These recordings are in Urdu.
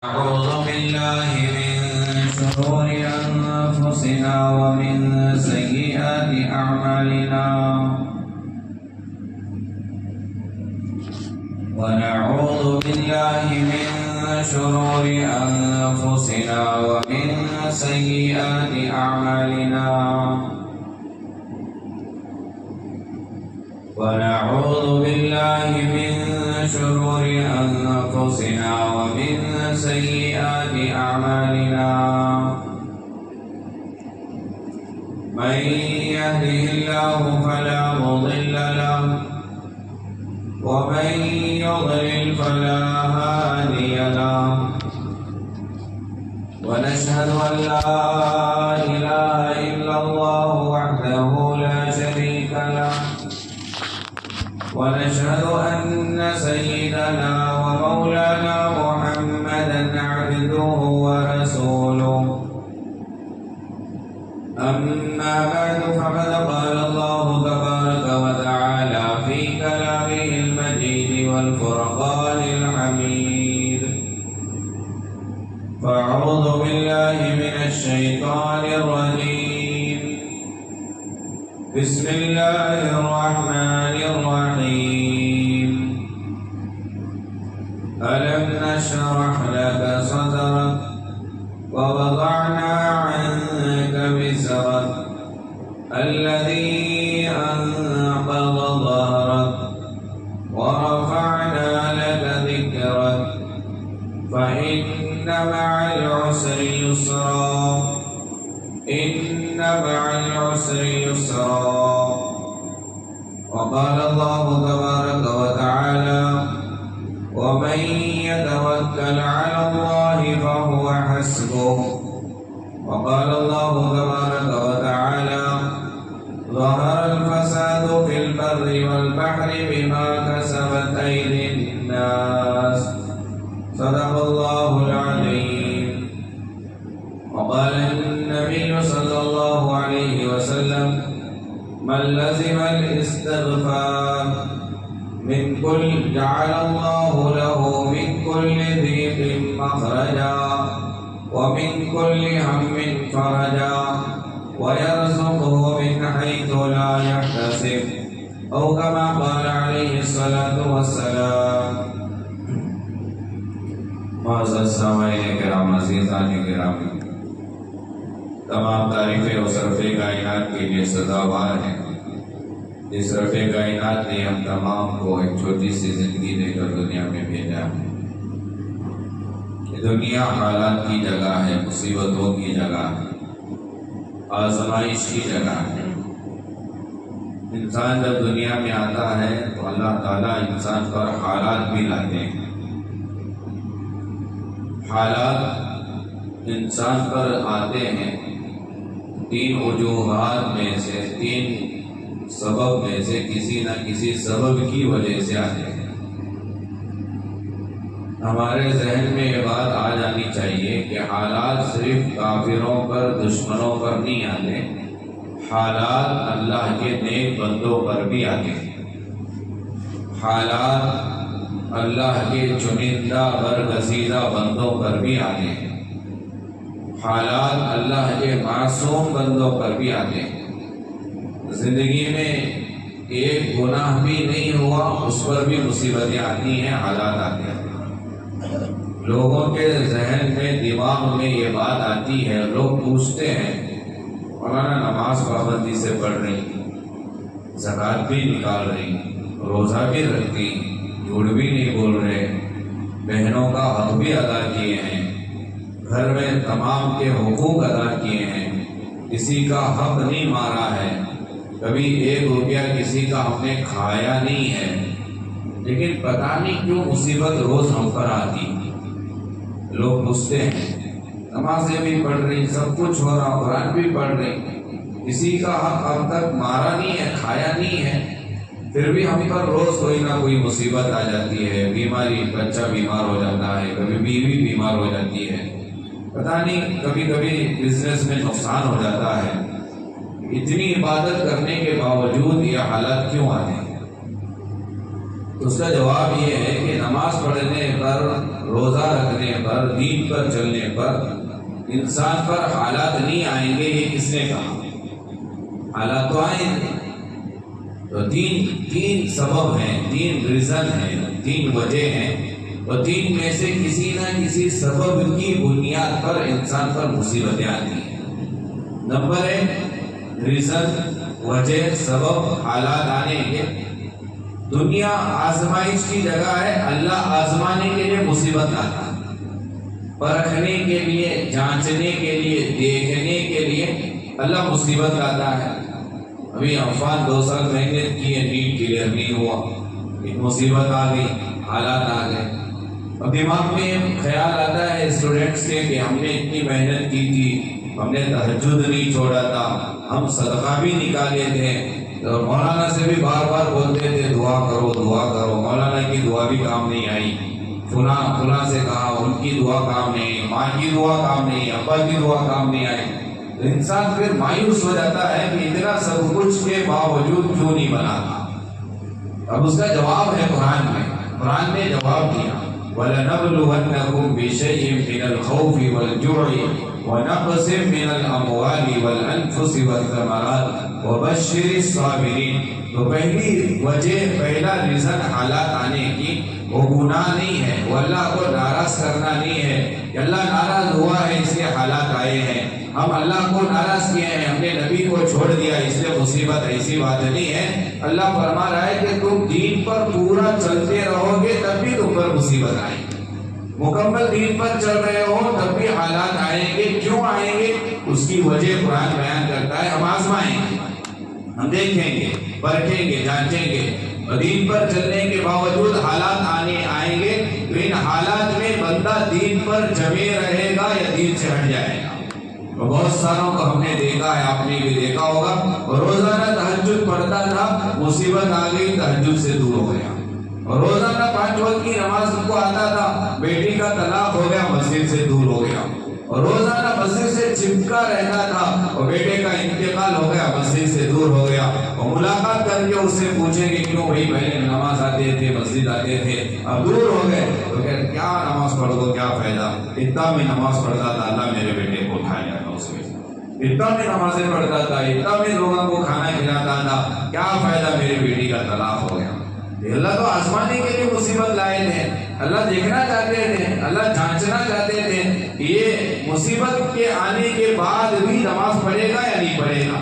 أعوذ بالله من شرور أنفسنا ومن سيئات أعمالنا ونعوذ بالله من شرور أنفسنا ومن سيئات أعمالنا ونعوذ بالله من شرور أنفسنا ومن سيئات أعمالنا من يهده الله فلا مضل له ومن يضلل فلا هادي له ونشهد أن لا إله إلا الله وحده لا شريك له ونشهد أن سيدنا ومولانا محمدا عبده ورسوله أما بعد فقد قال الله تبارك وتعالى في كلامه المجيد والفرقان الحميد فأعوذ بالله من الشيطان الرجيم بسم الله الرحمن الرحيم ألم نشرح لك صدرك ووضعنا عنك وزرك الذي أنقض ظهرك ورفعنا لك ذكرك فإن مع العسر يسرا إن مع العسر يسرا وقال الله تبارك وتعالى ومن يتوكل على الله فهو حسبه وقال الله تبارك وتعالى ظهر الفساد في البر والبحر بما كسبت أيدي الناس صدق الله العظيم وقال النبي صلى الله عليه وسلم من لزم الاستغفار من كل جعل الله له من كل ضيق مخرجا ومن كل هم فرجا ويرزقه من حيث لا يحتسب أو كما قال عليه الصلاة والسلام. معزز سامعین کرام، عزیزان گرامی، تمام تعریفیں اور صرف کائنات کے لیے سزاوار ہیں جس رب کائنات نے ہم تمام کو ایک چھوٹی سی زندگی دے کر دنیا میں بھیجا ہے. یہ دنیا حالات کی جگہ ہے، مصیبتوں کی جگہ ہے، آزمائش کی جگہ ہے. انسان جب دنیا میں آتا ہے تو اللہ تعالیٰ انسان پر حالات بھی لاتے ہیں. حالات انسان پر آتے ہیں تین وجوہات میں سے، تین سبب میں سے کسی نہ کسی سبب کی وجہ سے آتے ہیں. ہمارے ذہن میں یہ بات آ جانی چاہیے کہ حالات صرف کافروں پر، دشمنوں پر نہیں آتے، حالات اللہ کے نیک بندوں پر بھی آتے ہیں. حالات اللہ کے چنندہ برگزیدہ بندوں پر بھی آتے ہیں. حالات اللہ کے معصوم بندوں پر بھی آتے ہیں. زندگی میں ایک گناہ بھی نہیں ہوا اس پر بھی مصیبتیں آتی ہیں، حالات آتے ہیں. لوگوں کے ذہن میں، دماغ میں یہ بات آتی ہے، لوگ پوچھتے ہیں مولانا نماز پابندی سے پڑھ رہی، زکوٰۃ بھی نکال رہی، روزہ بھی رکھتی، جھوٹ بھی نہیں بول رہے، بہنوں کا حق بھی ادا کیے ہیں، گھر میں تمام کے حقوق ادا کیے ہیں، کسی کا حق نہیں مارا ہے، کبھی ایک روپیہ کسی کا ہم نے کھایا نہیں ہے، لیکن پتہ نہیں کیوں مصیبت روز ہم پر آتی. لوگ پوچھتے ہیں نمازیں بھی پڑھ رہی، سب کچھ ہو رہا، قرآن بھی پڑھ رہی، کسی کا حق اب تک مارا نہیں ہے، کھایا نہیں ہے، پھر بھی ہم پر روز کوئی نہ کوئی مصیبت آ جاتی ہے. بیماری، بچہ بیمار ہو جاتا ہے، کبھی بیوی بیمار ہو جاتی ہے، پتہ نہیں کبھی کبھی بزنس میں نقصان ہو جاتا ہے. اتنی عبادت کرنے کے باوجود یہ حالات کیوں آتے ہیں؟ اس کا جواب یہ ہے کہ نماز پڑھنے پر روزہ رکھنے پر، دین پر چلنے پر انسان پر حالات نہیں آئیں گے، یہ کس نے کہا؟ حالات تو آئیں گے۔ تو تین سبب ہیں، تین ریزن ہیں، تین وجہ ہیں، اور تین میں سے کسی نہ کسی سبب کی بنیاد پر انسان پر مصیبتیں آتی ہیں۔ نمبر 1 ریزن، وجہ، سبب، حالات آنے کے۔ دنیا آزمائش کی جگہ ہے، اللہ آزمانے کے لیے مصیبت لاتا ہے، پرکھنے کے لیے، جانچنے کے لیے، دیکھنے کے لیے اللہ مصیبت لاتا ہے۔ ابھی عفان 2 سال محنت کی ہے، نیٹ کلیئر نہیں ہوا، ایک مصیبت آ گئی، حالات آ گئے۔ اب دماغ میں خیال آتا ہے اسٹوڈنٹس کے کہ ہم نے اتنی محنت کی تھی، ہم نے تہجد نہیں چھوڑا تھا، ہم صدقہ بھی نکالے تھے، تو مولانا سے بھی بار بار بولتے تھے دعا کرو دعا کرو، مولانا کی دعا بھی کام نہیں آئی، فلاں سے کہا ان کی دعا کام نہیں، ماں کی دعا کام نہیں، ابا کی دعا کام نہیں آئی۔ تو انسان پھر مایوس ہو جاتا ہے کہ اتنا سب کچھ کے باوجود کیوں نہیں بنا تھا۔ اب اس کا جواب ہے قرآن نے جواب دیا، وَلَنَبْلُوَنَّكُمْ بِشَيْءٍ مِّنَ الْخَوْفِ وَالْجُوعِ وَنَقْصٍ مِّنَ الْأَمْوَالِ وَالْأَنفُسِ وَالثَّمَرَاتِ وَبَشِّرِ الصَّابِرِينَ۔ تو پہلی وجہ، پہلا ریزن حالات آنے کی وہ گناہ نہیں ہے، وہ اللہ کو ناراض کرنا نہیں ہے کہ اللہ ناراض ہوا ہے اس لیے حالات آئے ہیں، ہم اللہ کو ناراض کیے ہیں، ہم نے نبی کو چھوڑ دیا اس لیے مصیبت، ایسی بات نہیں ہے۔ اللہ فرما رہا ہے کہ تم دین پر پورا چلتے رہو گے تب بھی تم پر مصیبت آئے گی، مکمل دین پر چل رہے ہو تب بھی حالات آئیں گے۔ کیوں آئیں گے؟ اس کی وجہ قرآن بیان کرتا ہے، ہم آزمائیں گے، ہم دیکھیں گے، پرکھیں گے، جانچیں گے، اور دین پر چلنے کے باوجود حالات آئیں گے، تو ان حالات میں بندہ دین پر جمے رہے گا یا دین سے ہٹ جائے گا۔ اور بہت ساروں کو ہم نے دیکھا ہے، آپ نے بھی دیکھا ہوگا، اور روزانہ تہجد پڑھتا تھا، مصیبت آ گئی، تہجد سے دور ہو گیا، اور روزانہ 5 وقت کی نماز کو آتا تھا، بیٹی کا طلاق ہو گیا، مسجد سے دور ہو گیا، اور روزانہ مسجد سے چپکا رہتا تھا، اور بیٹے کا انتقال ہو گیا، مسجد سے دور ہو گیا، اور ملاقات کر کے اس سے پوچھیں گے کیوں بھائی پہلے نماز آتے تھے، مسجد آتے تھے، اب دور ہو گئے، تو کہتے کیا نماز پڑھ دو کیا فائدہ، اتنا میں نماز پڑھتا تھا اللہ میرے بیٹے کو اٹھایا گا، اس میں اتنا میں نمازیں پڑھتا تھا، اتنا میں لوگوں کو کھانا کھلاتا تھا، کیا فائدہ میری بیٹی کا طلاق ہو گیا۔ اللہ تو آزمانے کے لیے مصیبت لائے تھے، اللہ دیکھنا چاہتے تھے، اللہ جانچنا چاہتے تھے کہ یہ مصیبت کے آنے کے بعد بھی نماز پڑھے گا یا نہیں پڑھے گا،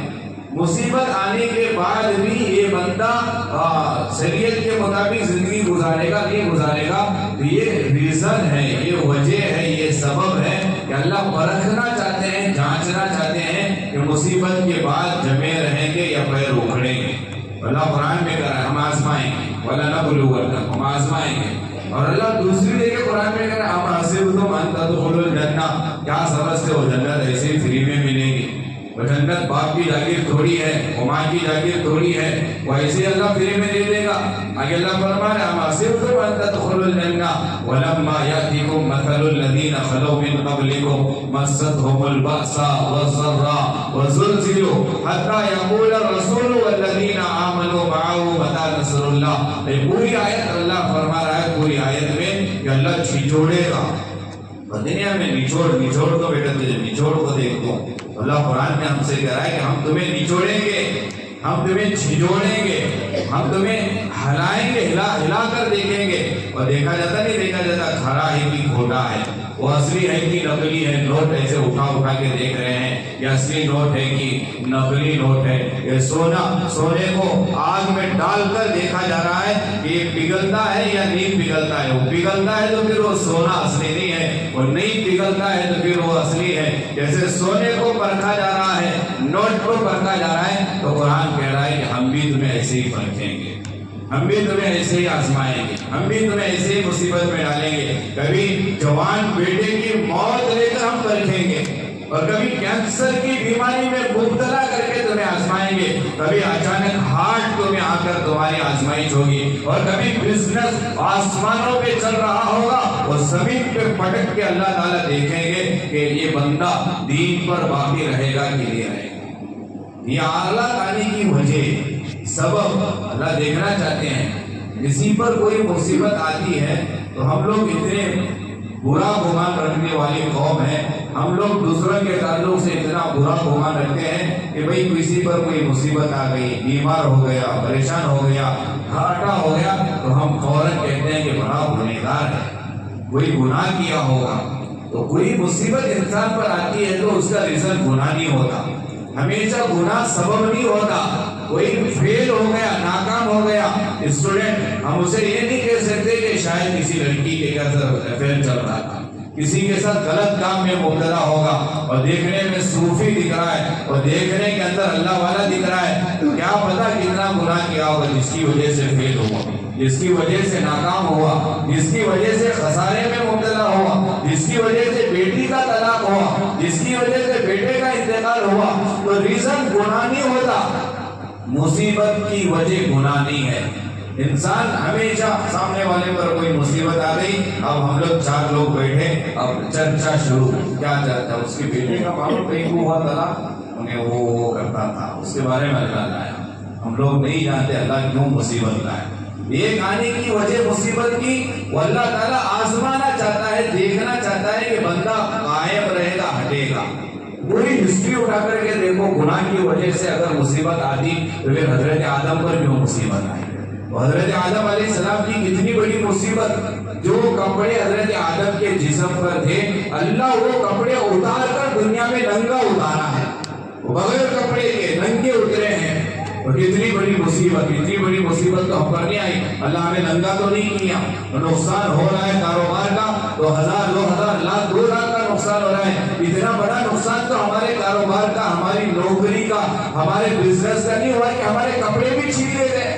مصیبت آنے کے بعد بھی یہ بندہ شریعت کے مطابق زندگی گزارے گا نہیں گزارے گا۔ تو یہ ریزن ہے، یہ وجہ ہے، یہ سبب ہے کہ اللہ پرکھنا چاہتے ہیں، جانچنا چاہتے ہیں کہ مصیبت کے بعد جمے رہیں گے یا پیر اکھڑیں گے۔ اللہ قرآن میں کہہ رہا ہے ہم آزمائیں گے، وَلَنَبْلُوَنَّكُمْ، ہم آزمائیں گے۔ اور اللہ دوسری جگہ قرآن میں کہہ رہا ہے ہم حَسِبْتُمْ أَن تَدْخُلُوا الْجَنَّةَ، کیا سمجھتے ہو جنت ایسے ہی فری میں ملے گی؟ وہ جنت باپ کی جاگیر تھوڑی ہے، وہ ماں کی جاگیر تھوڑی ہے، وہ ایسے اللہ فری میں دے دے گا۔ آگے اللہ فرما رہا ہے ہم حَسِبْتُمْ أَن تَدْخُلُوا الْجَنَّةَ وَلَمَّا يَأْتِكُمْ مَثَلُ الَّذِينَ خَلَوْا مِن قَبْلِكُمْ مَسَّتْهُمُ الْبَأْسَاءُ وَالضَّرَّاءُ وَزُلْزِلُوا حَتَّى يَقُولَ الرَّسُولُ وَالَّذِينَ آمَنُوا مَعَهُ مَتَىٰ نَصْرُ اللَّهِ۔ یہ پوری آیت اللہ فرما رہا ہے، پوری آیت میں کہ اللہ چھچوڑے گا دنیا میں، نچوڑ کو بیٹا تجھے نچوڑ کو دیکھ دو۔ اللہ قرآن میں ہم سے کہہ رہا ہے کہ ہم تمہیں نچوڑیں گے، ہم تمہیں چھجوڑیں گے، ہم تمہیں ہلائیں گے، ہلا کر دیکھیں گے۔ اور دیکھا جاتا نہیں دیکھا جاتا، کھرا ہے کہ کھوٹا ہے، وہ اصلی ہے کہ نقلی ہے، نوٹ ایسے اٹھا کے دیکھ رہے ہیں، یہ اصلی نوٹ ہے کہ نقلی نوٹ ہے۔ یہ سونے کو آگ میں ڈال کر دیکھا جا رہا ہے کہ یہ پگھلتا ہے یا نہیں پگھلتا ہے، وہ پگھلتا ہے تو پھر وہ سونا اصلی نہیں ہے، وہ نہیں پگھلتا ہے تو پھر وہ اصلی ہے۔ جیسے سونے کو پرکھا جا رہا ہے، نوٹ کو پرکھا جا رہا ہے، تو قرآن کہہ رہا ہے کہ ہم بھی تمہیں ایسے ہی پرکھیں گے، ہم بھی تمہیں ایسے ہی آزمائیں گے، ہم بھی تمہیں ایسے ہی مصیبت میں ڈالیں گے۔ کبھی جوان بیٹے کی موت لے کر ہم پرکھیں گے، اور کبھی کینسر کی بیماری میں مبتلا کر کے تمہیں آزمائیں گے، کبھی اچانک ہارٹ تمہیں آ کر تمہاری آزمائش ہوگی، اور کبھی بزنس آسمانوں پہ چل رہا ہوگا، اور زمین پہ پٹک کے اللہ تعالیٰ دیکھیں گے کہ یہ بندہ دین پر باقی رہے گا کہ نہیں رہے گا۔ یہ اعلیٰ آنے کی وجہ سبب اللہ دیکھنا چاہتے ہیں۔ کسی پر کوئی مصیبت آتی ہے تو ہم لوگ اتنے برا گمان رکھنے والی قوم ہے. ہم لوگ دوسروں کے تعلق سے اتنا برا گمان رکھتے ہیں کہ بھئی کسی پر کوئی مصیبت آ گئی، بیمار ہو گیا، پریشان ہو گیا، گھاٹا ہو گیا، تو ہم فوراً کہتے ہیں کہ بڑا گنہگار ہے، کوئی گناہ کیا ہوگا. تو کوئی مصیبت انسان پر آتی ہے تو اس کا ریزن گناہ نہیں ہوتا، ہمیشہ گناہ سبب نہیں ہوتا. کوئی فیل ہو گیا، ناکام ہو گیا اسٹوڈنٹ، ہم اسے یہ نہیں کہہ سکتے کہ شاید کسی لڑکی کے ساتھ افیئر چل رہا تھا، کسی کے ساتھ غلط کام میں مبتلا ہوگا اور دیکھنے میں صوفی دکھ رہا ہے اور دیکھنے کے اندر اللہ والا دکھ رہا ہے، تو کیا پتا کتنا گناہ کیا ہوگا جس کی وجہ سے فیل ہوا، جس کی وجہ سے ناکام ہوا، جس کی وجہ سے خسارے میں مبتلا ہوا، جس کی وجہ سے بیٹی کا طلاق ہوا، جس کی وجہ سے بیٹے کا انتقال ہوا. تو ریزن گناہ نہیں ہوتا، مصیبت کی وجہ گناہ نہیں ہے. انسان ہمیشہ سامنے والے پر کوئی مصیبت آ گئی، اب ہم لوگ 4 لوگ بیٹھے، اب چرچا شروع. کیا چرچا؟ اس کی بیٹے کا معلوم کہیں کو ہوا تھا، انہیں وہ کرتا تھا، اس کے بارے میں اللہ لایا. ہم لوگ نہیں جانتے اللہ کیوں مصیبت لائے. ایک آنے کی وجہ مصیبت کی، وہ اللہ تعالیٰ آزمانا چاہتا ہے، دیکھنا چاہتا ہے کہ بندہ قائم رہے گا، ہٹے گا. پوری ہسٹری اٹھا کر کے دیکھو، گناہ کی وجہ سے اگر مصیبت آتی تو پھر حضرت آدم پر کیوں مصیبت آئی؟ حضرت آدم علیہ السلام کی کتنی بڑی مصیبت، جو کپڑے حضرت آدم کے جسم پر تھے اللہ وہ کپڑے اتار کر دنیا میں ننگا اتارا ہے، بغیر کپڑے کے ننگے اترے ہیں. اور کتنی بڑی مصیبت، اتنی بڑی مصیبت تو ہم پر نہیں آئی. اللہ ہمیں ننگا تو نہیں کیا. نقصان ہو رہا ہے کاروبار کا تو 1000 2000 لاکھ 2 لاکھ کا نقصان ہو رہا ہے. اتنا بڑا نقصان تو ہمارے کاروبار کا، ہماری نوکری کا، ہمارے بزنس کا نہیں ہوا کہ ہمارے کپڑے بھی چھین لیے گئے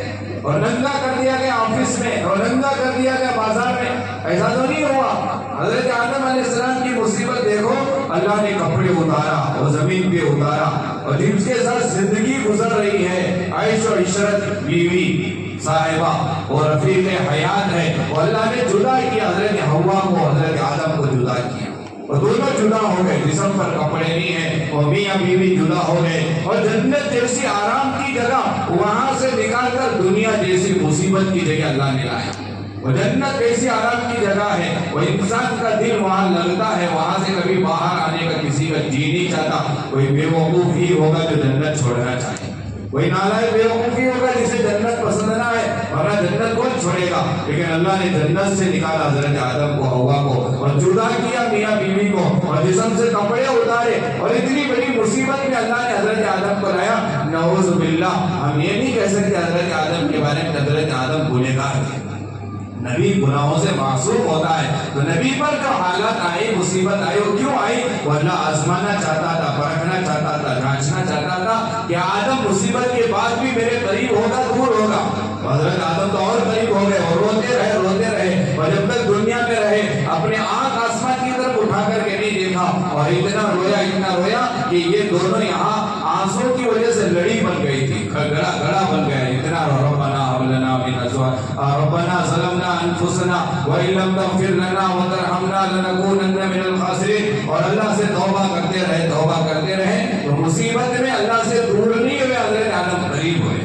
اور ننگا کر دیا گیا آفس میں اور ننگا کر دیا گیا بازار میں. ایسا تو نہیں ہوا. حضرت آدم علیہ السلام کی مصیبت دیکھو، اللہ نے کپڑے اتارا اور زمین پہ اتارا، اور جن کے ساتھ زندگی گزر رہی ہے، عیش و عشرت، بیوی صاحبہ اور رفیق حیات ہے، اور اللہ نے جدا کیا حضرت حوا کو، حضرت آدم کو جدا کیا، اور دونوں جدا ہو گئے. جسم پر کپڑے نہیں ہیں اور میاں بیوی جدا ہو گئے. اور جنت جیسی آرام کی جگہ وہاں سے نکال کر دنیا جیسی مصیبت کی جگہ اللہ نے لایا. وہ جنت ایسی آرام کی جگہ ہے، وہ انسان کا دل وہاں لگتا ہے، وہاں سے کبھی باہر آنے کا کسی کا جی نہیں چاہتا. کوئی بے وقوف ہی ہوگا جو جنت چھوڑنا چاہے، کوئی نالائق بے وقوف ہی ہوگا جسے جنت پسند نہ ہے، ورنہ جنت کون چھوڑے گا. لیکن اللہ نے جنت سے نکالا حضرت آدم کو، حوا کو، اور جدا کیا میاں بیوی کو، اور جسم سے کپڑے اتارے، اور اتنی بڑی مصیبت میں اللہ نے حضرت آدم کو لایا. نعوذ باللہ، ہم یہ نہیں کہہ سکتے حضرت آدم کے بارے میں حضرت آدم گنہگار تھے. نبی گناہوں سے معصوم ہوتا ہے، تو نبی پر جو حالات آئی، مصیبت آئی، وہ کیوں آئی؟ وہ اللہ آزمانا چاہتا تھا، پرکھنا چاہتا تھا، جانچنا چاہتا تھا کہ آدم مصیبت کے بعد بھی میرے قریب ہوگا، دور ہوگا. حضرت آدم تو اور قریب ہو گئے اور روتے رہے، اور جب تک دنیا میں رہے اپنے آنکھ آسمان کی طرف اٹھا کر کے نہیں دیکھا، اور اتنا رویا کہ یہ دونوں یہاں آنسوں کی وجہ سے لڑی بن گئی تھی، گڑا بن گیا. اتنا ربنا هب لنا من ازواجنا ربنا ظلمنا انفسنا وان لم تغفر لنا وترحمنا لنكونن من الخاسرين. اور اللہ سے توبہ کرتے رہے تو مصیبت میں اللہ سے دور نہیں ہوئے، حضرت آدم قریب ہوئے.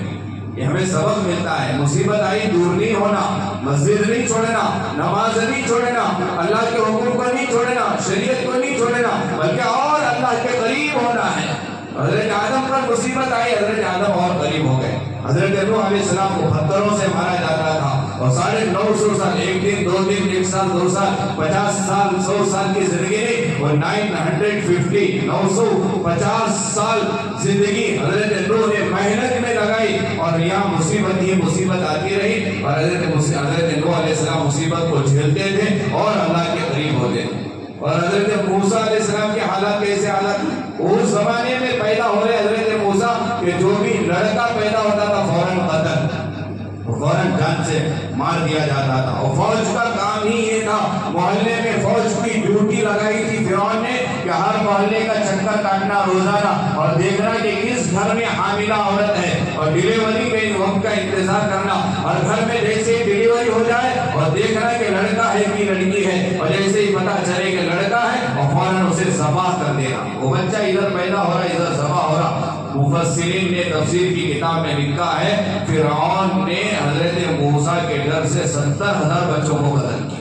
یہ ہمیں سبق ملتا ہے. مصیبت آئی دور نہیں ہونا، مسجد نہیں چھوڑنا، نماز نہیں چھوڑنا، اللہ کے حکم کو نہیں چھوڑنا، شریعت کو نہیں چھوڑنا، بلکہ اور اللہ کے قریب ہونا ہے. حضرت آدم پر مصیبت آئی، حضرت آدم اور قریب ہو گئے. حضرت نوح علیہ السلام کو پتھروں سے مارا جاتا تھا، اور 950 سال، 1 دن 2 دن 1 سال 2 سال 50 سال 100 سال کی زندگی نہیں، اور 950 سال زندگی حضرت نوح نے محنت میں لگائی، اور یہاں مصیبت ہی مصیبت آتی رہی، اور حضرت نوح علیہ السلام مصیبت کو جھیلتے تھے اور اللہ کے قریب ہوتے. اور حضرت موسیٰ علیہ السلام کے حالات کیسے حالات؟ اس زمانے میں پیدا ہو رہے حضرت موسیٰ کہ جو بھی لڑکا پیدا ہوتا تھا فوراً قتل، فوراً جان سے مار دیا جاتا تھا. اور فوج کا کام ہی یہ تھا، محلے میں فوج کی ڈیوٹی لگائی تھی فرعون نے کہ ہر محلے کا چکر کاٹنا روزانہ، اور دیکھنا کہ کس گھر میں حاملہ عورت ہے، اور ڈیلیوری کے وقت کا انتظار کرنا، اور گھر میں جیسے ہی ڈیلیوری ہو جائے اور دیکھنا کہ لڑکا ہے کہ لڑکی ہے، اور جیسے ہی پتا چلے کہ لڑکا ہے اور فوراً اسے ذبح کر دینا. وہ بچہ ادھر پیدا ہو رہا ہے ادھر ذبح ہو رہا. مفسرین نے تفسیر کی کتاب میں لکھا ہے فرعون نے حضرت موسیٰ کے ڈر سے 70,000 بچوں کو قتل کیا.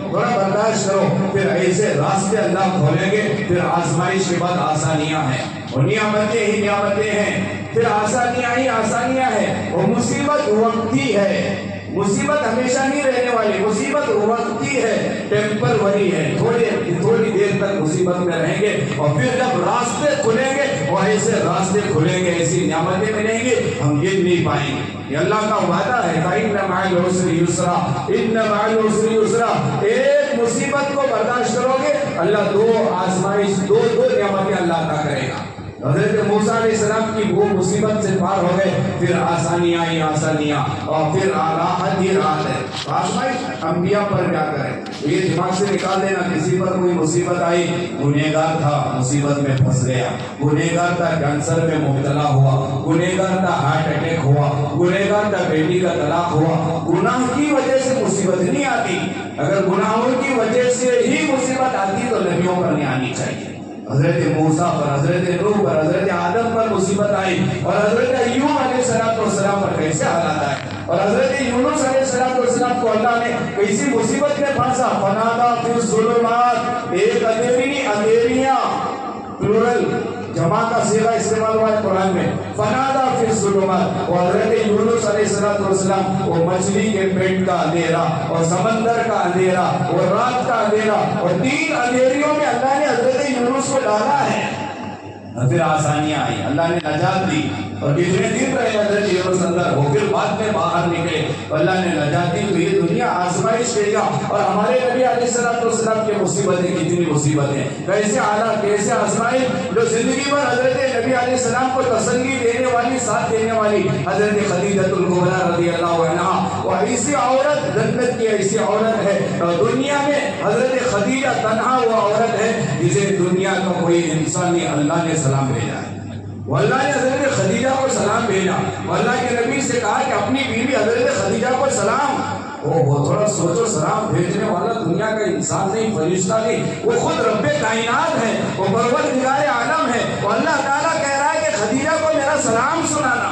تھوڑا برداشت کرو، پھر ایسے راستے اللہ کھولیں گے، پھر آزمائش کے بعد آسانیاں ہیں، اور نعمتیں ہی نعمتیں ہیں، پھر آسانیاں ہی آسانیاں ہیں۔ اور مصیبت وقتی ہے، مصیبت ہمیشہ نہیں رہنے والی، مصیبت وقتی ہے، ٹیمپروری ہے، تھوڑی دیر تک مصیبت میں رہیں گے، اور پھر جب راستے کھلیں گے، اور ایسے راستے کھلیں گے، ایسی نعمتیں ملیں گی، ہم گر نہیں پائیں گے۔ یہ اللہ کا وعدہ ہے، فَإِنَّ مَعَ الْعُسْرِ يُسْرًا، إِنَّ مَعَ الْعُسْرِ يُسْرًا۔ ایک مصیبت کو برداشت کرو گے، اللہ دو آزمائش، دو نعمتیں اللہ عطا کرے گا۔ حضرت موسیٰ علیہ السلام کی وہ مصیبت سے پار ہو گئے، پھر آسانیاں ہی آسانیاں، اور پھر راحت ہی راحت ہے۔ آزمائش انبیاء پر کیا کریں، یہ دماغ سے نکال دینا۔ کسی پر کوئی مصیبت آئی، گنہگار تھا، مصیبت میں پھنس گیا، گنہگار تھا، کینسر میں مبتلا ہوا، گنہگار تھا، ہارٹ اٹیک ہوا، گنہگار تھا، بیٹی کا طلاق ہوا۔ گناہ کی وجہ سے مصیبت نہیں آتی، اگر گناہوں کی وجہ سے ہی مصیبت آتی تو نبیوں پر نہیں آنی چاہیے۔ حضرت موسیٰ پر، حضرت نوح پر، حضرت آدم پر مصیبت آئی، اور حضرت ایوب علیہ السلام پر کیسے حالات آئے، اور حضرت یونس علیہ السلام کو اللہ نے کیسی مصیبت میں پھانسا۔ فنادا فی الظلمات، ایک اندھیری نہیں، اندھیریاں، پلورل جمع کا صیغہ استعمال ہوا ہے قرآن میں، فنادا فی الظلمات۔ اور حضرت یونس علیہ السلام وہ مچھلی کے پیٹ کا اندھیرا، اور سمندر کا اندھیرا، اور رات کا اندھیرا، اور تین اندھیریوں میں اللہ نے حضرت یونس کو ڈالا ہے، اور پھر آسانیاں آئی، اللہ نے نجات دی، اور کتنے دن رہے حضرت یونس اندر، وہ پھر بعد میں باہر نکلے، اللہ نے نجات دی۔ تو یہ دنیا آزمائش دے گا، اور ہمارے نبی علیہ السلام کی مصیبتیں کتنی مصیبتیں، کیسے حالات، کیسے آزمائش، جو زندگی بھر حضرت نبی علیہ السلام کو تسلی دینے والی، ساتھ دینے والی حضرت خدیجہ الکبریٰ رضی اللہ عنہا، وہ ایسی عورت، جنت کی ایسی عورت ہے دنیا میں، حضرت خدیجہ تنہا وہ عورت ہے جسے دنیا کا کوئی انسان نہیں، اللہ نے سلام بھیجا ہے، وہ اللہ نے حضرت خدیجہ کو سلام بھیجا، وہ اللہ کے نبی سے کہا کہ اپنی بیوی حضرت خدیجہ کو سلام۔ وہ تھوڑا سوچو، سلام بھیجنے والا دنیا کا انسان نہیں، فرشتہ نہیں، وہ خود رب کائنات ہے، وہ پروردگار عالم ہے، وہ اللہ تعالیٰ کہہ رہا ہے کہ خدیجہ کو میرا سلام سنانا۔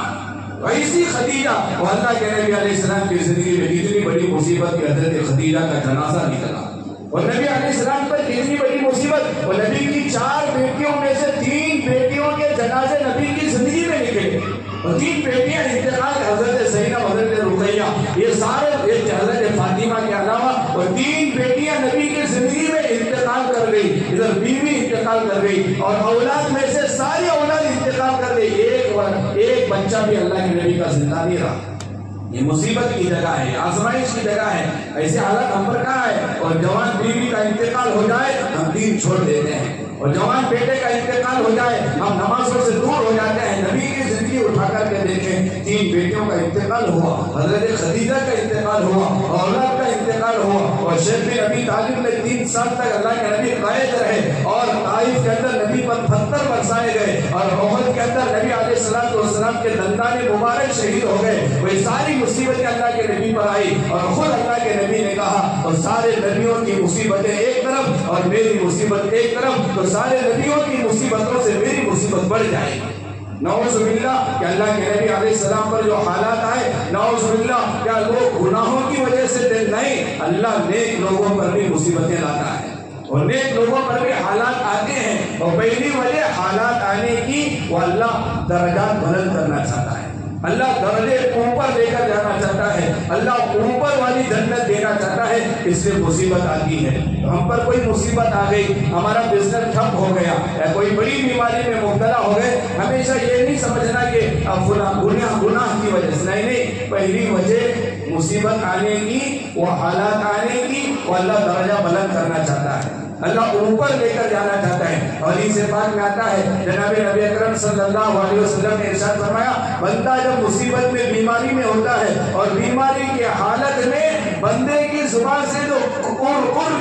ویسی خدیجہ، وہ اللہ کے نبی علیہ السلام کی زندگی میں اتنی بڑی مصیبت کہ حضرت خدیجہ کا جنازہ نکلا، اور نبی علیہ السلام پر اتنی بڑی مصیبت، اور نبی کی 4 بیٹیوں میں سے 3 بیٹیوں کے جنازے نبی کی زندگی میں نکلے، اور 3 بیٹیاں انتقال، حضرت زینب، حضرت رقیہ، یہ سارے حضرت فاطمہ کے علاوہ، اور 3 بیٹیاں نبی کی زندگی میں انتقال کر گئی، ادھر بیوی انتقال کر گئی، اور اولاد میں سے ساری اولاد انتقال کر گئی، ایک بچہ بھی اللہ کے نبی کا زندہ نہیں رہا۔ یہ مصیبت کی جگہ ہے، آزمائش کی جگہ ہے، ایسے حالت ہم پر کہاں ہے؟ اور جوان بیوی کا انتقال ہو جائے ہم دین چھوڑ دیتے ہیں، اور جوان بیٹے کا انتقال ہو جائے ہم نمازوں سے دور ہو جاتے ہیں۔ نبی کی زندگی اٹھا کر کے دیکھیں، 3 بیٹیوں کا انتقال ہوا، حضرت خدیجہ کا انتقال ہوا، اولاد کا انتقال ہوا، اور شیخ بن ابی طالب میں 3 سال تک اللہ کے نبی قید رہے، اور طائف کے اندر نبی پر پتھر برسائے گئے، اور احد کے اندر نبی علیہ السلام کے دندان مبارک شہید ہو گئے۔ وہ ساری مصیبتیں اللہ کے نبی پر آئی، اور خود اللہ کے نبی نے کہا، اور سارے نبیوں کی مصیبتیں ایک طرف اور میری مصیبت ایک طرف، تو سارے نبیوں کی مصیبتوں سے میری مصیبت بڑھ جائے گی۔ نعوذ باللہ کہ اللہ کے نبی علیہ السلام پر جو حالات آئے، نعوذ باللہ کیا لوگ گناہوں کی وجہ سے نہیں، اللہ نیک لوگوں پر بھی مصیبتیں لاتا ہے، اور نیک لوگوں پر بھی حالات آتے ہیں، اور پہلی وجہ حالات آنے کی، وہ اللہ درجات بلند کرنا چاہتا ہے، اللہ درجے اوپر لے کر جانا چاہتا ہے، اللہ اوپر والی جنت دینا چاہتا ہے، اس لیے مصیبت آتی ہے۔ ہم پر کوئی مصیبت آ گئی، ہمارا بزنس ٹھپ ہو گیا، یا کوئی بڑی بیماری میں مبتلا ہو گئے، ہمیشہ یہ نہیں سمجھنا کہ اب گناہ کی وجہ سے، نہیں، پہلی وجہ مصیبت آنے کی، وہ حالات آنے کی، وہ اللہ درجہ بلند کرنا چاہتا ہے، اللہ اوپر لے کر جانا چاہتا ہے۔ اور حدیث پاک میں آتا ہے، جناب نبی اکرم صلی اللہ علیہ وسلم نے ارشاد فرمایا، بندہ جب مصیبت میں، بیماری میں ہوتا ہے، اور بیماری کی حالت میں بندے کی زبان سے جو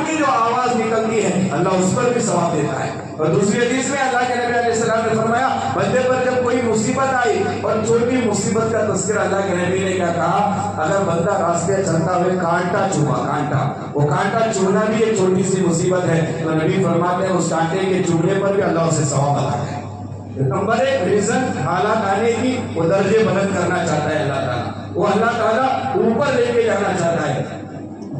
کی جو آواز نکلتی ہے، اللہ اس پر بھی ثواب دیتا ہے۔ اور دوسری حدیث میں اللہ کے نبی علیہ السلام نے فرمایا، بندے پر جب کوئی مصیبت آئی، اور چھوٹی مصیبت کا تذکرہ اللہ کے نبی نے کیا کہا، اگر بندہ راستے چلتا ہوئے کانٹا چوبا، کانٹا، وہ کانٹا چوبنا بھی ایک چھوٹی سی مصیبت ہے، تو نبی فرماتے ہیں اس کانٹے کے چوبنے پر بھی اللہ اسے ثواب عطا کرے۔ نمبر 1 ریزن حالات آنے کی، وہ درجے بلند کرنا چاہتا ہے اللہ تعالیٰ، وہ اللہ تعالیٰ اوپر لے کے جانا چاہتا ہے۔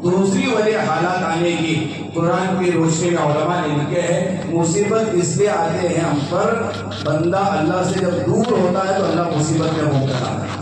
دوسری وجہ حالات آنے کی قرآن کی روشنی میں علماء نے لکھے ہیں مصیبت اس لیے آتے ہیں ہم پر بندہ اللہ سے جب دور ہوتا ہے تو اللہ مصیبت میں مبتلا ہے.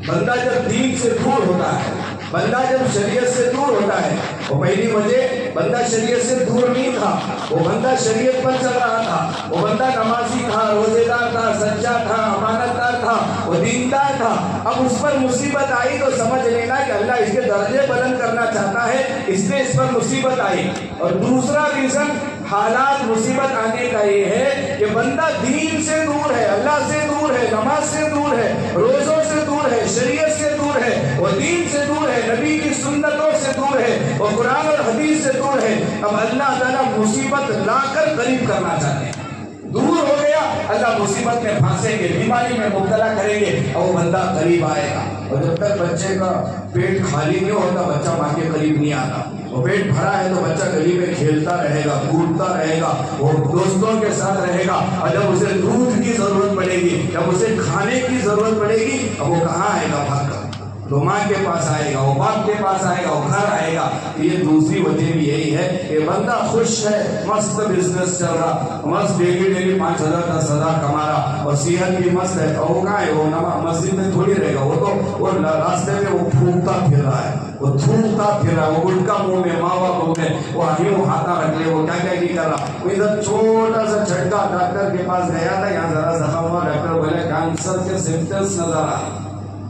بندہ جب دین سے دور ہوتا ہے, بندہ جب شریعت سے دور ہوتا ہے, وہ پہلی وجہ بندہ شریعت سے دور نہیں تھا, وہ بندہ شریعت پر چل رہا تھا, وہ بندہ نمازی تھا, روزے دار تھا, سچا تھا, امانت دار تھا, وہ دیندار تھا. اب اس پر مصیبت آئی تو سمجھ لینا کہ اللہ اس کے درجے بلند کرنا چاہتا ہے, اس لیے اس پر مصیبت آئی. اور دوسرا ریزن حالات مصیبت آنے کا یہ ہے کہ بندہ دین سے دور ہے, اللہ سے دور ہے, نماز سے دور ہے, روزوں سے دور ہے, شریعت سے دور ہے, وہ دین سے دور ہے, نبی کی سنتوں سے دور ہے, وہ قرآن اور حدیث سے دور ہے. اب اللہ تعالیٰ مصیبت لا کر قریب کرنا چاہتے ہیں. دور ہو گیا, اللہ مصیبت میں پھانسیں گے, بیماری میں مبتلا کریں گے, اور وہ بندہ قریب آئے گا. اور جب تک بچے کا پیٹ خالی نہیں ہوتا بچہ ماں کے قریب نہیں آتا. وہ پیٹ بھرا ہے تو بچہ گلی میں کھیلتا رہے گا, کودتا رہے گا, وہ دوستوں کے ساتھ رہے گا. اور جب اسے دودھ کی ضرورت پڑے گی, جب اسے کھانے کی ضرورت پڑے گی, اب وہ کہاں آئے گا؟ بھاگ کر تو ماں کے پاس آئے گا, وہ باپ کے پاس آئے گا, وہ گھر آئے گا. یہ دوسری وجہ بھی یہی ہے کہ بندہ خوش ہے, مست بزنس چل رہا, مست ڈیلی 5,000 10,000 کما رہا, اور صحت بھی مست ہے, اور وہ کہاں ہے؟ وہ مسجد میں تھوڑی رہے گا, وہ تو وہ راستے میں وہ پھونکتا پھر رہا ہے, وہ تھوکتا پھر رہا ہے, وہ گٹکا منہ میں, ماوا منہ میں, وہ یوں ہاتھا رکھ لے, وہ کیا کیا نہیں کر رہا. وہ ادھر چھوٹا سا جھٹکا ڈاکٹر کے پاس گیا تھا, یہاں ذرا زخم ہوا, ڈاکٹر بولے کینسر کے سمپٹمس نظر آئے.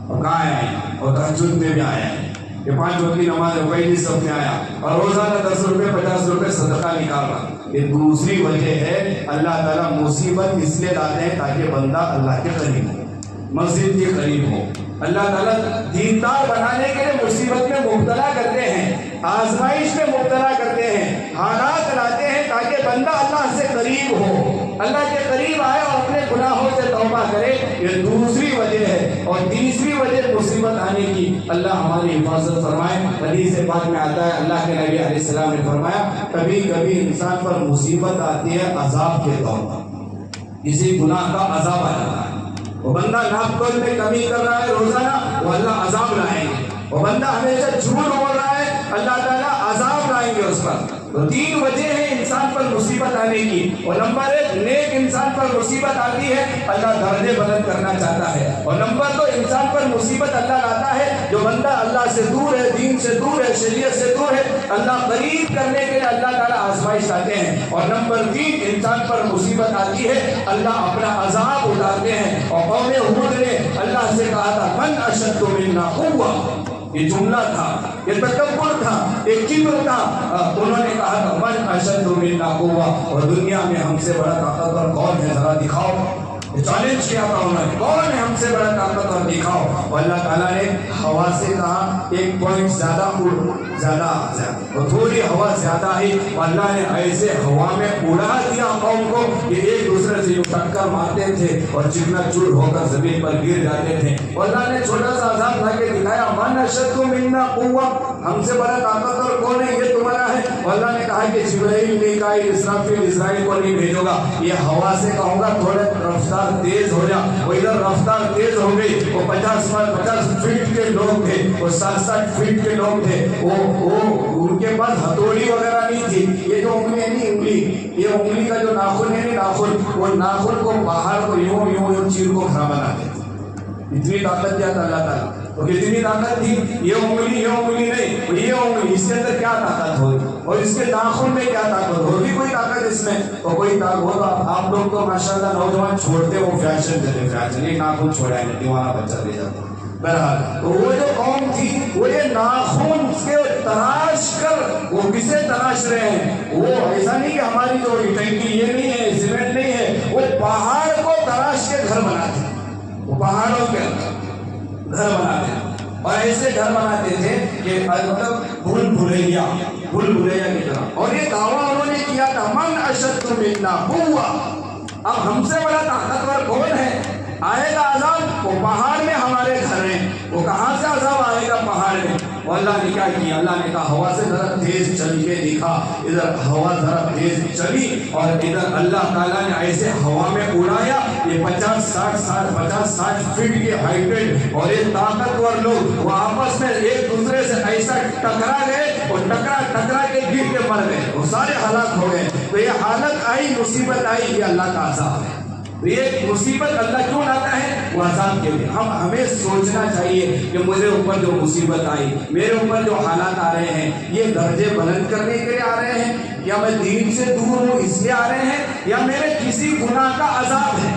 اور کہاں آئے ہیں؟ اور تہجد میں بھی آئے ہیں, کہ 5 وقت کی نماز پہلی سب میں آیا, اور روزانہ 10 روپے 50 روپے صدقہ نکال رہا. یہ دوسری وجہ ہے اللہ تعالیٰ مصیبت اس لیے لاتے ہیں تاکہ بندہ اللہ کے قریب ہو, مسجد کے قریب ہو. اللہ تعالیٰ دیندار بنانے کے لیے مصیبت میں مبتلا کرتے ہیں, آزمائش میں مبتلا کرتے ہیں, حالات لاتے ہیں تاکہ بندہ اللہ سے قریب ہو, اللہ کے قریب آئے اور اپنے گناہوں سے توبہ کرے. یہ دوسری وجہ ہے. اور تیسری وجہ مصیبت آنے کی, اللہ ہماری حفاظت فرمائے. حدیث پاک میں آتا ہے اللہ کے نبی علیہ السلام نے فرمایا کبھی کبھی انسان پر مصیبت آتی ہے عذاب کے طور پر, کسی گناہ کا عذاب آ جاتا ہے. وہ بندہ ناپ تول میں کمی کر رہا ہے روزانہ, وہ اللہ عذاب لائیں گے. وہ بندہ ہمیشہ جھوٹ بول رہا ہے, اللہ تعالیٰ عذاب لائیں گے اس پر. تو 3 وجہ ہیں انسان پر مصیبت آنے کی. اور نمبر 1, نیک انسان پر مصیبت آتی ہے اللہ درجے بلند کرنا چاہتا ہے. اور نمبر 2, انسان پر مصیبت اللہ لاتا ہے جو بندہ اللہ سے دور ہے, دین سے دور ہے, شریعت سے دور ہے, اللہ قریب کرنے کے لیے اللہ تعالیٰ آزمائش لاتے ہیں. اور نمبر 3, انسان پر مصیبت آتی ہے اللہ اپنا عذاب اتارتے ہیں. اور قوم ہود نے اللہ سے کہا تھا من اشد منا قوہ, یہ جملہ تھا, یہ تکبر تھا, یہ کبر تھا. انہوں نے کہا تھا من اشد منا قوہ, اور دنیا میں ہم سے بڑا طاقتور کون ہے ذرا دکھاؤ. چیلنج کیا تھا انہوں نے, کون ہے ہم سے بڑا طاقتور دکھاؤ. اور اللہ تعالیٰ نے ہوا سے کہا 1 پوائنٹ زیادہ زیادہ اور تھوڑی ہوا زیادہ آئی, اور اللہ نے ایسے ہوا میں اڑا دیا قوم کو کہ ایک دوسرے سے یوں ٹکر مارتے تھے اور چکنا چور ہو کر زمین پر گر جاتے تھے. اور اللہ نے چھوٹا سا عذاب لا کے دکھایا من اشد منا قوہ, ہم سے بڑا طاقتور کون ہے, یہ تمہارا ہے. اور اللہ نے کہا کہ جبرائیل میکائیل اسرافیل اسرائیل کو نہیں بھیجوں گا, یہ ہوا سے کہوں گا تھوڑے رفتار تیز ہو جا. وہ ادھر رفتار تیز ہو گئی, وہ 50 فٹ کے لوگ تھے, وہ 60 فٹ کے لوگ تھے, وہ ان کے پاس ہتھوڑی وغیرہ نہیں تھی. یہ جو انگلی ہے نہیں, انگلی, یہ انگلی کا جو ناخن ہے نہیں ناخن, وہ ناخن کو باہر کو یوں یوں یوں چیر کو کھا بناتے تھے. اتنی طاقت کیا تھا اللہ تعالیٰ, اور کتنی طاقت تھی. یہ انگلی نہیں, یہ انگلی, اس کے اندر کیا طاقت ہوگی, اور اس کے ناخن میں کیا طاقت ہوگی, کوئی طاقت اس میں تو کوئی طاقت ہوگا. آپ لوگ تو ماشاءاللہ نوجوان چھوڑتے ہو فیشن دیتے, فیشن یہ ناخن چھوڑائیں گے دیوانہ بچہ لے جاتا. بہرحال تو وہ جو قوم تھی وہ یہ ناخن کے تراش کر, وہ کسے تراش رہے ہیں, وہ ایسا نہیں کہ ہماری جو ٹینکی یہ نہیں ہے, سیمنٹ نہیں ہے, وہ پہاڑ کو تراش کے گھر بناتے, وہ پہاڑوں کے گھر بناتے, اور ایسے گھر بناتے تھے کہ مطلب بھول بھلیا کی طرح. اور یہ دعویٰ انہوں نے کیا تھا من اشد منا قوہ, اب ہم سے بڑا طاقتور کون ہے, آئے گا عذاب, وہ پہاڑ میں ہمارے گھر ہیں, وہ کہاں سے عذاب آئے گا پہاڑ میں. اور اللہ نے کیا کیا, اللہ نے کہا ہوا سے ذرا تیز چل کے دکھا. ادھر ہوا ذرا تیز چلی اور ادھر اللہ تعالیٰ نے ایسے ہوا میں اڑایا. یہ 50-60 فٹ کے ہائٹ, اور یہ طاقتور لوگ وہ آپس میں ایک دوسرے سے ایسا ٹکرا گئے اور ٹکرا کے گر کے مر گئے، وہ سارے ہلاک ہو گئے۔ تو یہ حالت آئی، مصیبت آئی، یہ اللہ کا عذاب ہے۔ یہ مصیبت اللہ کیوں لاتا ہے؟ وہ عذاب کے لیے۔ ہمیں سوچنا چاہیے کہ مجھے اوپر جو مصیبت آئی، میرے اوپر جو حالات آ رہے ہیں، یہ درجے بلند کرنے کے لیے آ رہے ہیں، یا میں دین سے دور ہوں اس لیے آ رہے ہیں، یا میرے کسی گناہ کا عذاب ہے؟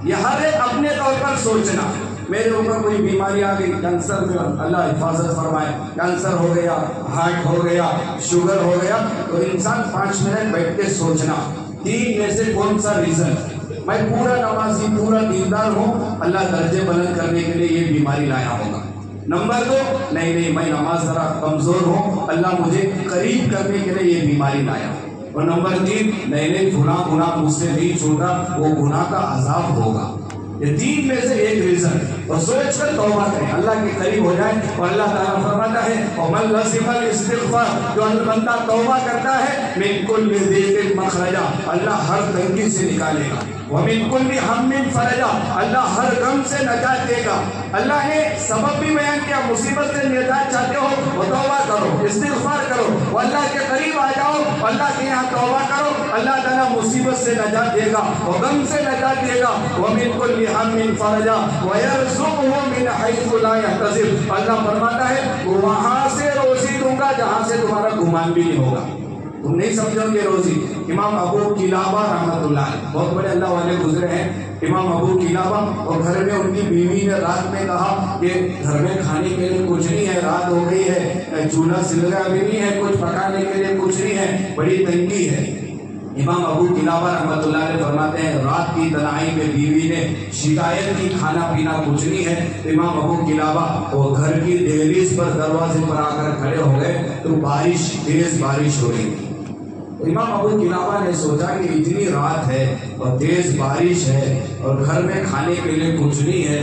یہ ہر ایک اپنے طور پر سوچنا۔ میرے اوپر کوئی بیماری آ گئی، کینسر میں اللہ حفاظت فرمائے، کینسر ہو گیا، ہارٹ ہو گیا، شوگر ہو گیا، تو انسان 5 منٹ بیٹھ کے سوچنا 3 میں سے کون سا ریزن؟ میں پورا نمازی، پورا دیندار ہوں، اللہ درجے بلند کرنے کے لیے یہ بیماری لایا ہوگا۔ نمبر 2، نہیں میں نماز ذرا کمزور ہوں، اللہ مجھے قریب کرنے کے لیے یہ بیماری لایا۔ اور نمبر 3، نہیں گناہ مجھ سے نہیں چھوٹا، وہ گناہ کا عذاب ہوگا۔ یہ 3 میں سے ایک ریزن، اور سوچ کر توبہ کریں، اللہ کے قریب ہو جائیں۔ اور اللہ تعالیٰ فرماتا ہے وَمَن لَزِمَ الْإِسْتِغْفَارَ، جو بندہ توبہ کرتا ہے، مِن كُلِّ ضِيقٍ مَخْرَجًا، اللہ ہر تنگی سے نکالے گا، وَمِن كُلِّ هَمٍّ فَرَجًا، اللہ ہر غم سے نجات دے گا۔ اللہ نے سبب بھی بیان کیا، مصیبت سے نجات چاہتے ہو وہ توبہ کرو، استغفار کرو، وہ اللہ کے قریب آ جاؤ، اللہ کے یہاں توبہ کرو، اللہ تعالیٰ مصیبت سے نجات دے گا، وہ غم سے نجات دے گا۔ وَمِن كُلِّ هَمٍّ فَرَجًا وَيَرْزُقْهُ مِنْ حَيْثُ لَا يَحْتَسِبُ، اللہ فرماتا ہے وہاں سے روزی دوں گا جہاں سے تمہارا گمان بھی نہیں ہوگا، تم نہیں سمجھو گے روزی۔ امام ابو قلابہ رحمۃ اللہ علیہ بہت بڑے اللہ والے گزرے ہیں، امام ابو قلابہ، اور گھر میں ان کی بیوی نے رات میں کہا کہ گھر میں کھانے کے لیے کچھ نہیں ہے، رات ہو گئی ہے، چولہا سلگا بھی نہیں ہے، کچھ پکانے کے لیے کچھ نہیں ہے، بڑی تنگی ہے۔ امام ابو قلابہ رحمۃ اللہ علیہ فرماتے ہیں رات کی تنہائی میں بیوی نے شکایت کی کھانا پینا کچھ نہیں ہے۔ امام ابو قلابہ وہ گھر کی دہلیز پر دروازے پر آ کر کھڑے ہو گئے تو تیز بارش ہو رہی تھی۔ امام ابو قلابہ نے سوچا کہ اتنی رات ہے اور تیز بارش ہے اور گھر میں کھانے کے لیے کچھ نہیں ہے،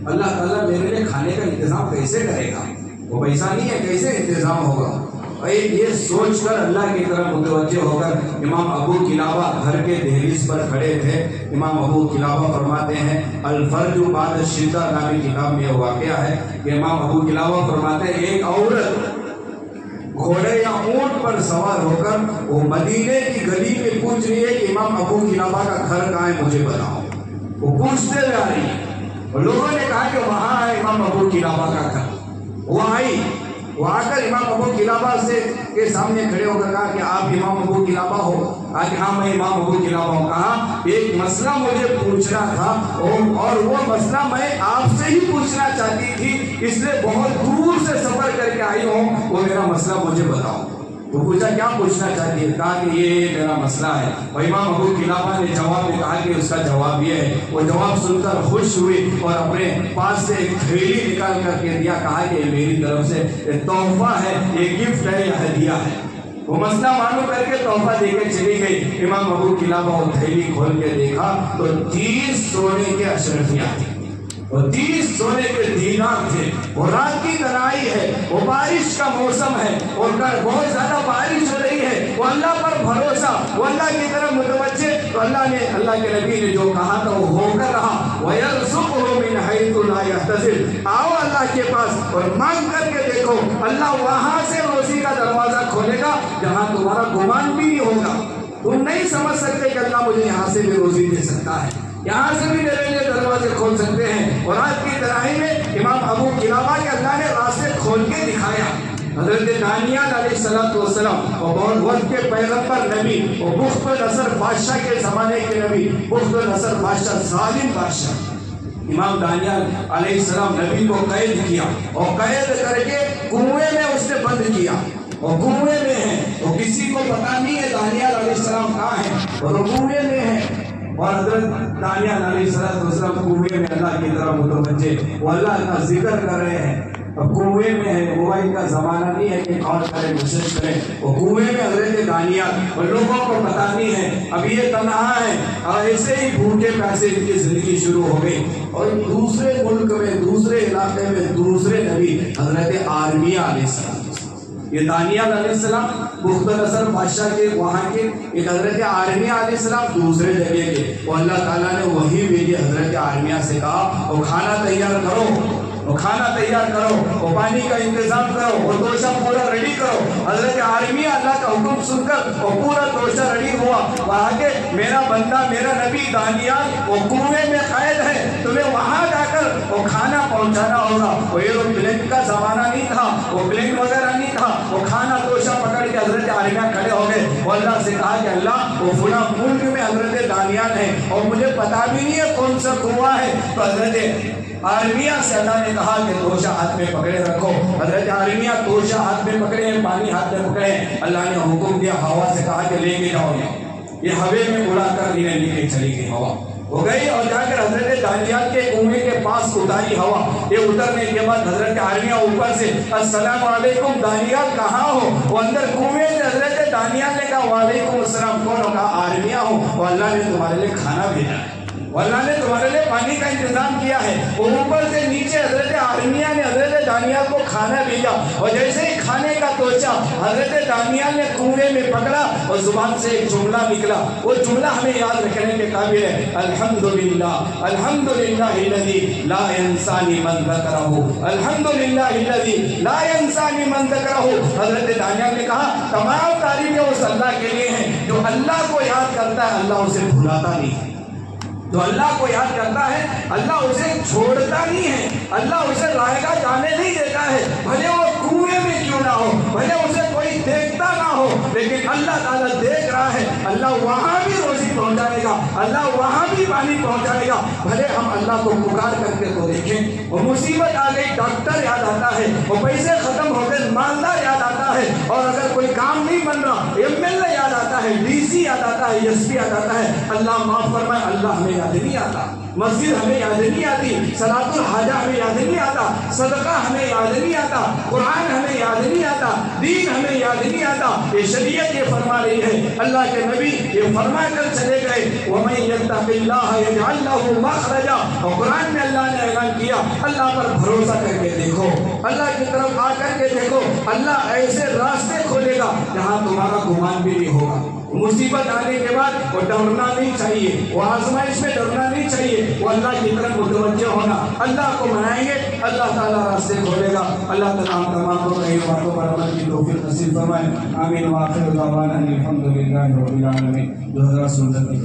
اللہ تعالیٰ میرے لیے کھانے کا انتظام کیسے کرے گا؟ وہ پیسہ نہیں ہے، کیسے انتظام ہوگا؟ یہ سوچ کر اللہ کی طرف متوجہ ہو کر امام ابو قلابہ گھر کے دہلیز پر کھڑے تھے۔ امام ابو قلابہ فرماتے ہیں الفرج بعد الشدہ نامی کتاب میں واقعہ ہے کہ امام ابو قلابہ فرماتے ہیں ایک عورت گھوڑے یا اونٹ پر سوار ہو کر وہ مدینے کی گلی میں پوچھ رہی ہے کہ امام ابو قلابہ کا گھر کہاں ہے مجھے بتاؤ۔ وہ پوچھتے ہوئے آ رہی ہے اور لوگوں نے کہا کہ وہاں ہے امام ابو قلابہ کا گھر۔ وہ آئی، وہ آ کر امام ابو قلابہ کے سامنے کھڑے ہو کر کہا کہ آپ امام ابو قلابہ ہو؟ کہا کہ ہاں میں امام ابو قلابہ ہوں۔ کہا ایک مسئلہ مجھے پوچھنا تھا اور وہ مسئلہ میں آپ سے ہی پوچھنا چاہتی تھی، اس لیے بہت دور سے سفر کر کے آئی ہوں، وہ میرا مسئلہ مجھے بتاؤ۔ تو پوچھا کیا پوچھنا چاہتی ہے؟ کہا کہ یہ میرا مسئلہ ہے۔ اور امام ابو قلابہ نے جواب میں کہا کہ اس کا جواب یہ ہے۔ وہ جواب سن کر خوش ہوئی اور اپنے پاس سے ایک تھیلی نکال کر کے دیا، کہا کہ یہ میری طرف سے تحفہ ہے، یہ گفٹ ہے، یہ ہدیہ ہے۔ وہ مسئلہ معلوم کر کے تحفہ دے کے چلی گئی۔ امام ابو قلابہ وہ تھیلی کھول کے دیکھا تو 30 سونے کے اشرفیاں تھیں، اور 30 سونے کے دینار تھے۔ وہ رات کی تنہائی ہے، وہ بارش کا موسم ہے اور بہت زیادہ بارش ہو رہی ہے، وہ اللہ پر بھروسہ، وہ اللہ کی طرف متوجہ، تو اللہ کے نبی نے جو کہا تھا وہ ہو کر رہا۔ وَيَرْزُقْهُ مِنْ حَيْثُ لَا يَحْتَسِبُ، آؤ اللہ کے پاس اور مانگ کر کے دیکھو، اللہ وہاں سے روزی کا دروازہ کھولے گا جہاں تمہارا گمان بھی نہیں ہوگا۔ تم نہیں سمجھ سکتے کہ اللہ مجھے یہاں سے بھی روزی دے سکتا ہے، یہاں سے بھی میرے لیے دروازے کھول سکتے ہیں۔ اور رات کی تنہائی میں امام ابو قلابہ کے اللہ نے راستے کھول کے دکھایا۔ حضرت دانیال علیہ السلام اور بہت وقت کے پیغمبر نبی اور بخت نصر بادشاہ کے زمانے کے نبی، بخت نصر بادشاہ، ظالم بادشاہ، امام دانیال علیہ السلام نبی کو قید کیا اور قید کر کے کنویں میں اس نے بند کیا، اور کنویں میں ہے تو کسی کو پتا نہیں ہے دانیال علیہ السلام کہاں ہے، اور وہ کنویں میں ہے۔ اور حضرت دانیال علیہ السلام کنویں میں اللہ کی طرف متوجہ، وہ اللہ کا ذکر کر رہے ہیں۔ اب کنویں میں ہے، موبائل کا زمانہ نہیں ہے کہ کال کرے میسج کرے، وہ کنویں میں حضرت دانیال، اور لوگوں کو پتا نہیں ہے، اب یہ تنہا ہے اور ایسے ہی بھوکے پیسے ان کی زندگی شروع ہو گئی۔ اور دوسرے ملک میں، دوسرے علاقے میں دوسرے نبی حضرت آرمیہ علیہ السلام، یہ دانیال علیہ السلام بخت نصر بادشاہ کے وہاں کے، ایک حضرت آرمیہ علیہ السلام دوسرے جگہ کے، وہ اللہ تعالیٰ نے وہی بھیجی، حضرت آرمیہ سے کہا اور کھانا تیار کرو، وہ کھانا تیار کرو، وہ پانی کا انتظام کرو، وہ توشہ پورا ریڈی کرو۔ حضرت آرمیہ اللہ کا حکم سن کر وہ پورا توشہ ریڈی ہوا، وہاں کے میرا بندہ میرا نبی دانیال وہ کنویں میں قید ہے، تمہیں وہاں جا کر وہ کھانا پہنچانا ہوگا۔ وہ ایروپلین کا زمانہ نہیں تھا، وہ پلین وغیرہ نہیں تھا، وہ کھانا توشہ پکڑ کے حضرت آرمیہ کھڑے ہو گئے۔ وہ اللہ سے کہا کہ اللہ وہ فلاں ملک میں حضرت دانیال ہے اور مجھے پتا بھی نہیں ہے کون سا کنواں ہے۔ تو حضرت آرمیہ سے اللہ نے کہا کہ توشہ ہاتھ میں پکڑے رکھو۔ حضرت آرمیہ توشہ ہاتھ میں پکڑے ہیں، پانی ہاتھ میں پکڑے ہیں۔ اللہ نے حکم دیا، ہوا سے کہا کہ لے کے جاؤ، یہ ہوے میں اڑا کر انہیں لے کے چلی گئی ہوا۔ ہو گئی اور جا کر حضرت دانیال کے کنویں کے پاس اتاری ہوا۔ یہ اترنے کے بعد حضرت آرمیہ اوپر سے السلام علیکم دانیال کہاں ہو؟ وہ اندر کنویں سے حضرت دانیال نے کہا وعلیکم السلام، کون ہو؟ کہا آرمیہ ہوں، اور اللہ نے تمہارے لیے کھانا بھیجا ہے، اللہ نے تمہارے لیے پانی کا انتظام کیا ہے۔ اور اوپر سے نیچے حضرت آرمیہ نے حضرت دانیال کو کھانا بھیجا، اور جیسے ہی کھانے کا توچہ حضرت دانیال نے کنویں میں پکڑا اور زبان سے ایک جملہ نکلا، وہ جملہ ہمیں یاد رکھنے کے قابل ہے، الحمدللہ الحمدللہ الذی لا ینسانی من ذکرہ، الحمدللہ الذی لا ینسانی من ذکرہ۔ حضرت دانیال نے کہا تمام تعریفیں اس اللہ کے لیے ہیں جو اللہ کو یاد کرتا ہے، اللہ اسے بھلاتا نہیں، جو اللہ کو یاد کرتا ہے اللہ اسے چھوڑتا نہیں ہے، اللہ اسے رائے گاہ جانے نہیں دیتا ہے، بھلے وہ کنویں میں کیوں نہ ہو، بھلے اسے کوئی دیکھتا نہ ہو، لیکن اللہ تعالیٰ دیکھ رہا ہے، اللہ وہاں بھی روزی پہنچائے گا، اللہ وہاں بھی پانی پہنچائے گا۔ بھلے ہم اللہ کو پکار کر کے تو دیکھیں، وہ مصیبت آ گئی ڈاکٹر یاد آتا ہے، وہ پیسے ختم ہو گئے مالدار یاد آتا ہے، اور اگر کوئی کام نہیں بن رہا MLA یاد آتا ہے، DC یاد آتا ہے، SP یاد آتا ہے۔ اللہ معاف فرمائے، اللہ ہمیں یاد نہیں آتا، مسجد ہمیں یاد نہیں آتی، صلاۃ الحاجہ ہمیں یاد نہیں آتا، صدقہ ہمیں یاد نہیں آتا، قرآن ہمیں یاد نہیں آتا، دین ہمیں یاد نہیں آتا۔ یہ شریعت یہ فرما رہی ہے، اللہ کے نبی یہ فرما کر چلے گئے وَمَن يَتَّقِ اللَّهَ يَجْعَل لَّهُ مَخْرَجًا، اور قرآن میں اللہ نے اعلان کیا اللہ پر بھروسہ کر کے دیکھو، اللہ کی طرف آ کر کے دیکھو، اللہ ایسے راستے کھولے گا جہاں تمہارا گمان بھی نہیں ہوگا۔ مصیبت آنے کے بعد وہ ڈرنا نہیں چاہیے، وہ آزمائش میں ڈرنا نہیں چاہیے، وہ اللہ کی طرف متوجہ ہونا، اللہ کو منائیں گے اللہ تعالیٰ راستے کھولے گا۔ اللہ تعالیٰ ہم تمام کو کئی باتوں پر عمل کی توفیق نصیب فرمائے۔ آمین۔ وآخر دعوانا الحمدللہ رب العالمین۔ 2000 سنت کی